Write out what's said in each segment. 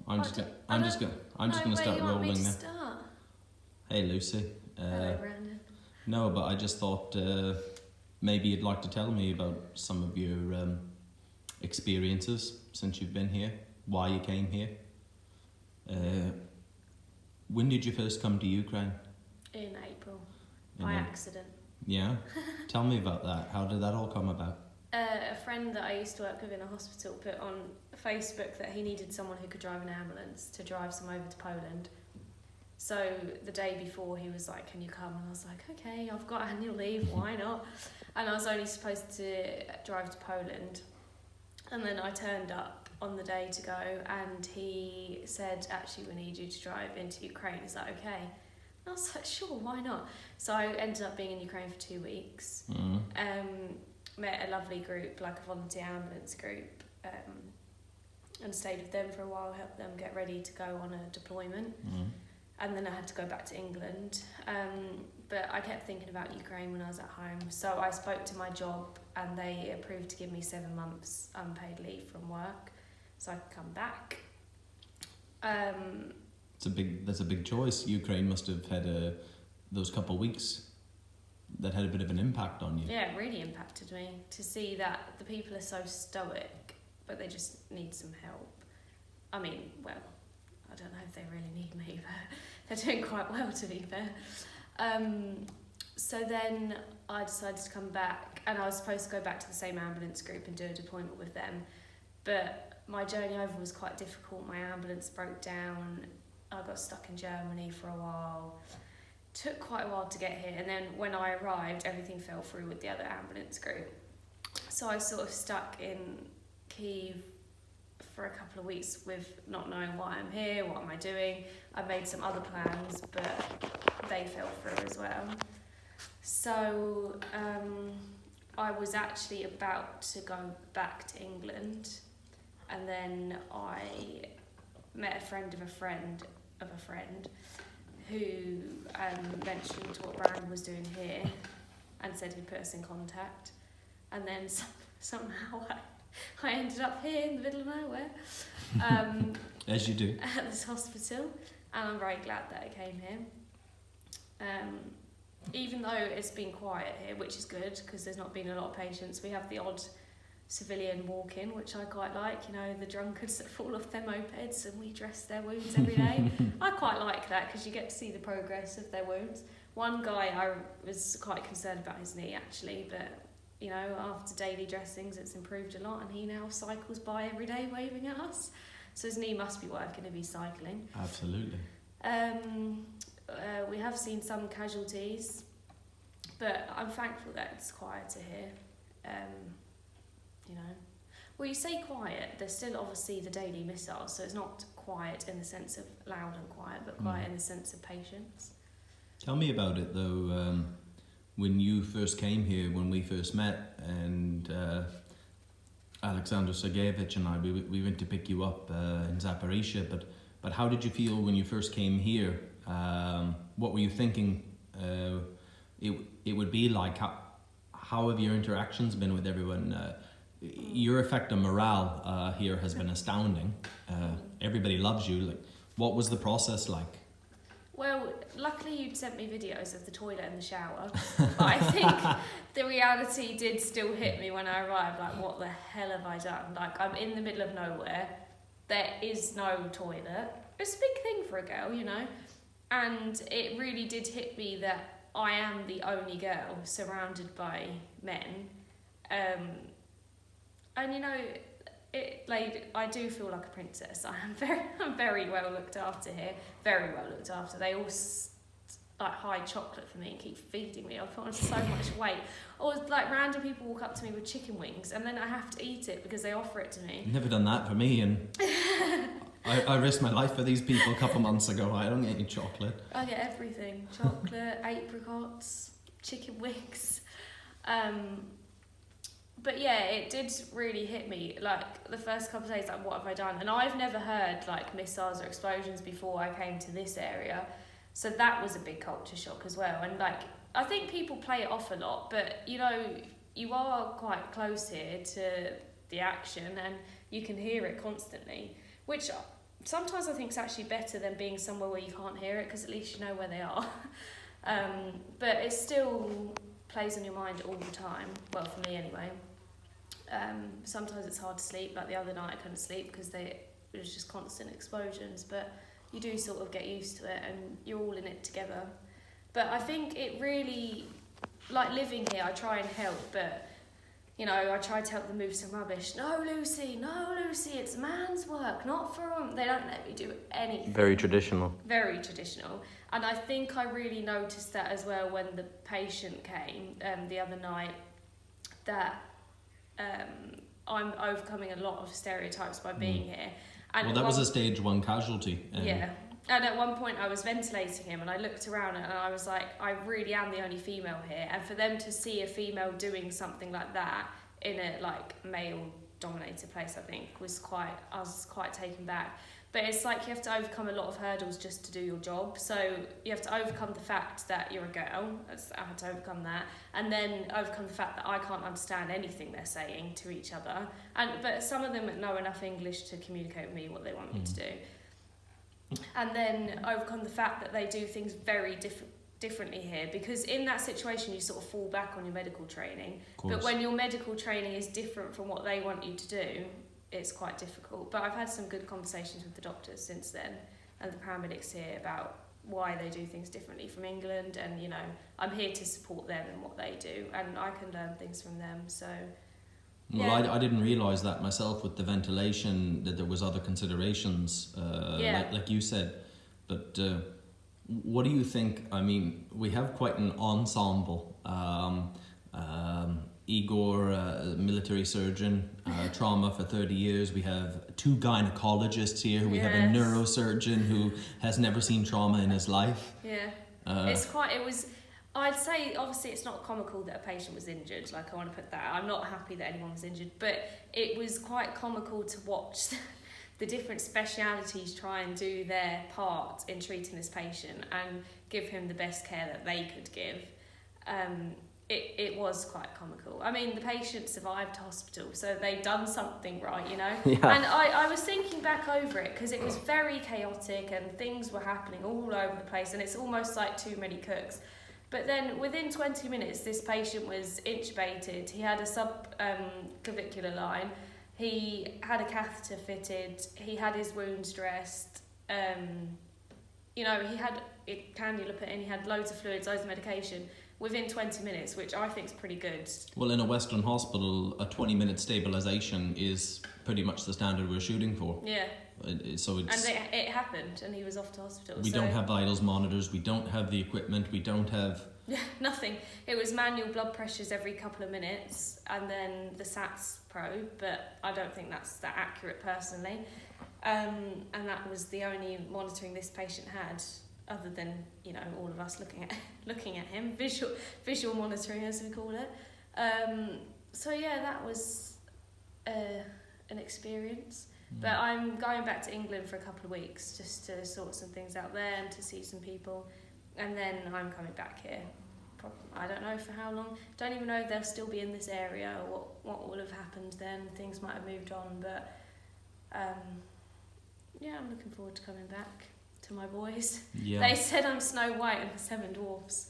I'm just gonna start rolling now. Start? Hey Lucy. Hello, Brandon. No, but I just thought maybe you'd like to tell me about some of your experiences since you've been here, why you came here. When did you first come to Ukraine? In April, by accident. Yeah? Tell me about that. How did that all come about? A friend that I used to work with in a hospital put on Facebook that he needed someone who could drive an ambulance to drive some over to Poland. So the day before he was like, can you come? And I was like, okay, I've got annual leave, why not? And I was only supposed to drive to Poland. And then I turned up on the day to go and he said, actually, we need you to drive into Ukraine. Is that okay? And I was like, sure, why not? So I ended up being in Ukraine for 2 weeks. Met a lovely group, like a volunteer ambulance group, and stayed with them for a while, helped them get ready to go on a deployment. And then I had to go back to England. But I kept thinking about Ukraine when I was at home. So I spoke to my job and they approved to give me 7 months unpaid leave from work so I could come back. That's a big choice. Ukraine must have had those couple of weeks that had a bit of an impact on you. Yeah, it really impacted me to see that the people are so stoic, but they just need some help. I mean, well, I don't know if they really need me, but they're doing quite well, to be fair. So then I decided to come back, and I was supposed to go back to the same ambulance group and do a deployment with them, but my journey over was quite difficult. My ambulance broke down. I got stuck in Germany for a while. Took quite a while to get here, and then when I arrived, everything fell through with the other ambulance group. So I was sort of stuck in Kyiv for a couple of weeks with not knowing why I'm here, what am I doing. I made some other plans, but they fell through as well. So I was actually about to go back to England, and then I met a friend of a friend of a friend who mentioned what Brandon was doing here and said he'd put us in contact. And then somehow I ended up here in the middle of nowhere. As you do. At this hospital. And I'm very glad that I came here. Even though it's been quiet here, which is good because there's not been a lot of patients. We have the odd civilian walk-in, which I quite like, you know, the drunkards that fall off their mopeds and we dress their wounds every day. I quite like that because you get to see the progress of their wounds. One guy, I was quite concerned about his knee actually, but you know, after daily dressings it's improved a lot and he now cycles by every day waving at us, so his knee must be working if he's cycling. Absolutely. We have seen some casualties, but I'm thankful that it's quieter here. You know, well, you say quiet, there's still obviously the daily missiles, so it's not quiet in the sense of loud and quiet, but quiet in the sense of patience. Tell me about it though, when you first came here, when we first met, and Alexander Sergeyevich and I, we went to pick you up in Zaporizhia, but how did you feel when you first came here? What were you thinking it would be like? How have your interactions been with everyone? Your effect on morale here has been astounding. Everybody loves you. Like, what was the process like? Well, luckily you'd sent me videos of the toilet and the shower, but I think the reality did still hit me when I arrived, like, what the hell have I done? Like, I'm in the middle of nowhere, there is no toilet. It's a big thing for a girl, you know, and it really did hit me that I am the only girl surrounded by men. And you know, I do feel like a princess. I'm very well looked after here. Very well looked after. They all hide chocolate for me and keep feeding me. I've put on so much weight. Or like random people walk up to me with chicken wings and then I have to eat it because they offer it to me. Never done that for me, and I risked my life for these people a couple months ago. I don't get any chocolate. I get everything: chocolate, apricots, chicken wings. But yeah, it did really hit me, like, the first couple of days, like, what have I done? And I've never heard, like, missiles or explosions before I came to this area. So that was a big culture shock as well. And, like, I think people play it off a lot, but, you know, you are quite close here to the action and you can hear it constantly, which sometimes I think it's actually better than being somewhere where you can't hear it, because at least you know where they are. But it still plays on your mind all the time, well, for me anyway. Sometimes it's hard to sleep, like the other night I couldn't sleep because it was just constant explosions, but you do sort of get used to it and you're all in it together. But I think it really, like living here, I try and help, but you know, I try to help them move some rubbish. No, Lucy, it's man's work, not for them. They don't let me do anything. Very traditional. Very traditional. And I think I really noticed that as well when the patient came the other night, that I'm overcoming a lot of stereotypes by being here. And well, that was a stage 1 casualty. Yeah. And at one point I was ventilating him and I looked around and I was like, I really am the only female here. And for them to see a female doing something like that in a like male dominated place, I think I was quite taken back. But it's like you have to overcome a lot of hurdles just to do your job. So you have to overcome the fact that you're a girl. I had to overcome that. And then overcome the fact that I can't understand anything they're saying to each other. But some of them know enough English to communicate with me what they want me to do. And then overcome the fact that they do things very differently here, because in that situation you sort of fall back on your medical training, but when your medical training is different from what they want you to do, it's quite difficult. But I've had some good conversations with the doctors since then and the paramedics here about why they do things differently from England, and you know, I'm here to support them in what they do and I can learn things from them. So well, I didn't realise that myself with the ventilation, that there was other considerations, like you said. But what do you think? I mean, we have quite an ensemble. Igor, military surgeon, trauma for 30 years. We have 2 gynecologists here. We have a neurosurgeon who has never seen trauma in his life. Yeah, I'd say, obviously, it's not comical that a patient was injured. Like, I want to put that out. I'm not happy that anyone was injured, but it was quite comical to watch the different specialities try and do their part in treating this patient and give him the best care that they could give. It was quite comical. I mean, the patient survived hospital, so they'd done something right, you know? Yeah. And I was thinking back over it, because it was very chaotic and things were happening all over the place, and it's almost like too many cooks. But then within 20 minutes, this patient was intubated. He had a subclavicular line. He had a catheter fitted. He had his wounds dressed. You know, he had a cannula put in. He had loads of fluids, loads of medication within 20 minutes, which I think is pretty good. Well, in a Western hospital, a 20-minute stabilisation is pretty much the standard we're shooting for. Yeah. So it's, and it happened, and he was off to hospital. We don't have vitals monitors, we don't have the equipment, we don't have... Yeah, nothing. It was manual blood pressures every couple of minutes, and then the SATS probe, but I don't think that's that accurate personally. And that was the only monitoring this patient had, other than, you know, all of us looking at him, visual monitoring as we call it. So yeah, that was an experience. But I'm going back to England for a couple of weeks just to sort some things out there and to see some people, and then I'm coming back here. I don't know for how long. Don't even know if they'll still be in this area or what will have happened then. Things might have moved on, but yeah, I'm looking forward to coming back to my boys. Yeah. They said I'm Snow White and the 7 Dwarfs.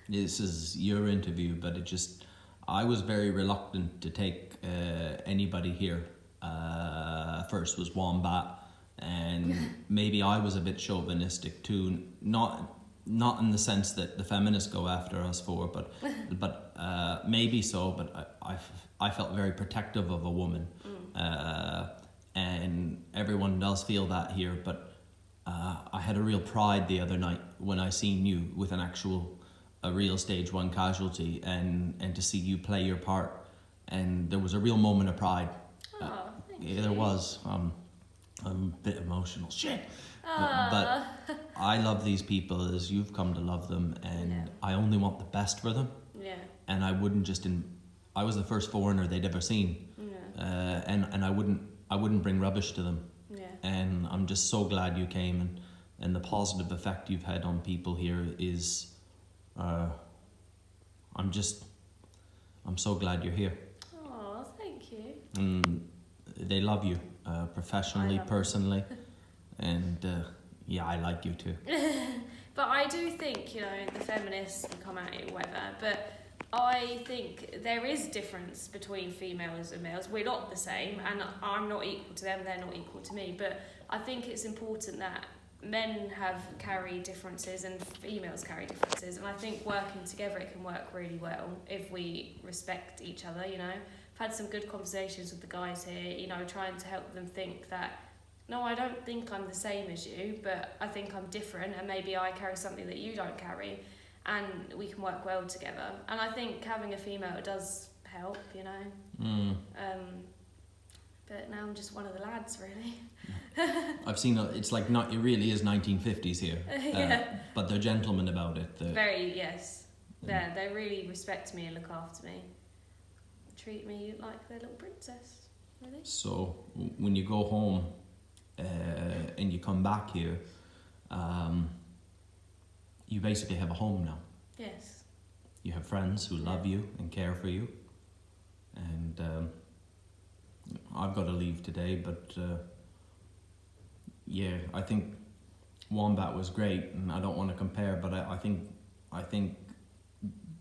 This is your interview, but I was very reluctant to take anybody here. First was Wombat, and maybe I was a bit chauvinistic too. Not in the sense that the feminists go after us for, but maybe so. But I felt very protective of a woman, and everyone does feel that here. But I had a real pride the other night when I seen you with a real stage 1 casualty, and to see you play your part, and there was a real moment of pride. Thank you. There was. I'm a bit emotional. Shit. But I love these people as you've come to love them, and I only want the best for them. Yeah. And I wouldn't I was the first foreigner they'd ever seen. Yeah. And I wouldn't bring rubbish to them. Yeah. And I'm just so glad you came, and the positive effect you've had on people here is I'm so glad you're here. Oh, thank you. They love you. professionally, I love personally, and yeah, I like you too. But I do think, you know, the feminists can come at it, whatever, but I think there is difference between females and males. We're not the same, and I'm not equal to them, they're not equal to me, but I think it's important that men carry differences and females carry differences, and I think working together it can work really well if we respect each other, you know. I've had some good conversations with the guys here, you know, trying to help them think that, no, I don't think I'm the same as you, but I think I'm different, and maybe I carry something that you don't carry, and we can work well together. And I think having a female does help, you know. But now I'm just one of the lads, really. I've seen it's like not. It really is 1950s here. Yeah. But they're gentlemen about it. Very, yes. Yeah, they really respect me and look after me. Treat me like their little princess, really. So when you go home and you come back here, you basically have a home now. Yes. You have friends who love you and care for you. And I've got to leave today, but yeah, I think Wombat was great, and I don't want to compare, but I think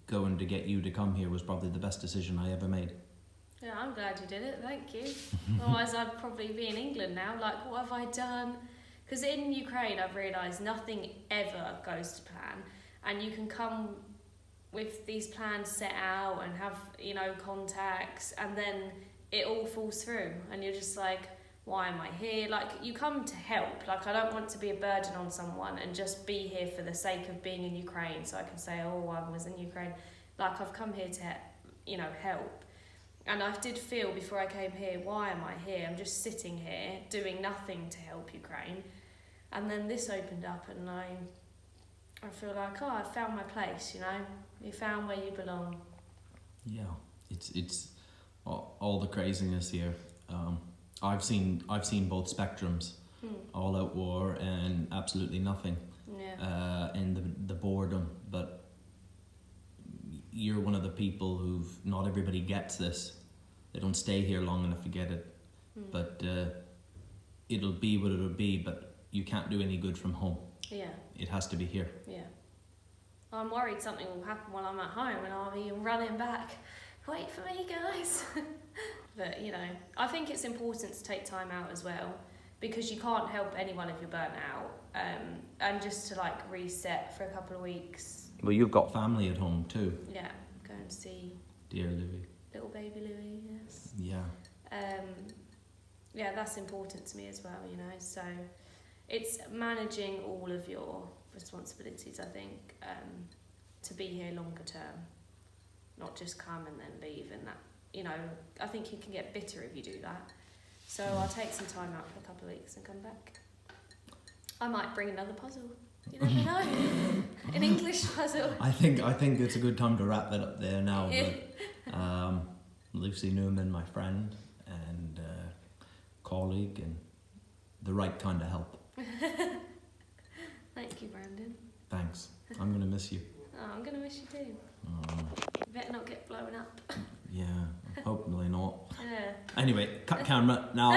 going to get you to come here was probably the best decision I ever made. Yeah, I'm glad you did it, thank you. Otherwise I'd probably be in England now, like, what have I done? Because in Ukraine I've realised nothing ever goes to plan, and you can come with these plans set out and have, you know, contacts, and then it all falls through, and you're just like, why am I here? Like, you come to help. Like, I don't want to be a burden on someone and just be here for the sake of being in Ukraine, so I can say, oh, I was in Ukraine. Like, I've come here to, you know, help. And I did feel before I came here, why am I here? I'm just sitting here doing nothing to help Ukraine. And then this opened up, and I feel like, oh, I found my place, you know? You found where you belong. Yeah, it's all the craziness here. I've seen both spectrums, all out war and absolutely nothing, and the boredom. But you're one of the people not everybody gets this. They don't stay here long enough to get it. But it'll be what it'll be. But you can't do any good from home. Yeah. It has to be here. Yeah. I'm worried something will happen while I'm at home and I'll be running back. Wait for me, guys. But, you know, I think it's important to take time out as well, because you can't help anyone if you're burnt out. And just to, like, reset for a couple of weeks. Well, you've got family at home too. Yeah, go and see dear Louis. Little baby Louis, yes. Yeah. Yeah, that's important to me as well, you know. So it's managing all of your responsibilities, I think, to be here longer term. Not just come and then leave, and that, you know, I think you can get bitter if you do that. So I'll take some time out for a couple of weeks and come back. I might bring another puzzle. You never know. An English puzzle. I think it's a good time to wrap that up there now. But, Lucy Newman, my friend and colleague, and the right kind of help. Thank you, Brandon. Thanks. I'm going to miss you. Oh, I'm going to miss you too. You better not get blown up. Yeah, hopefully not. Yeah. Anyway, cut camera now.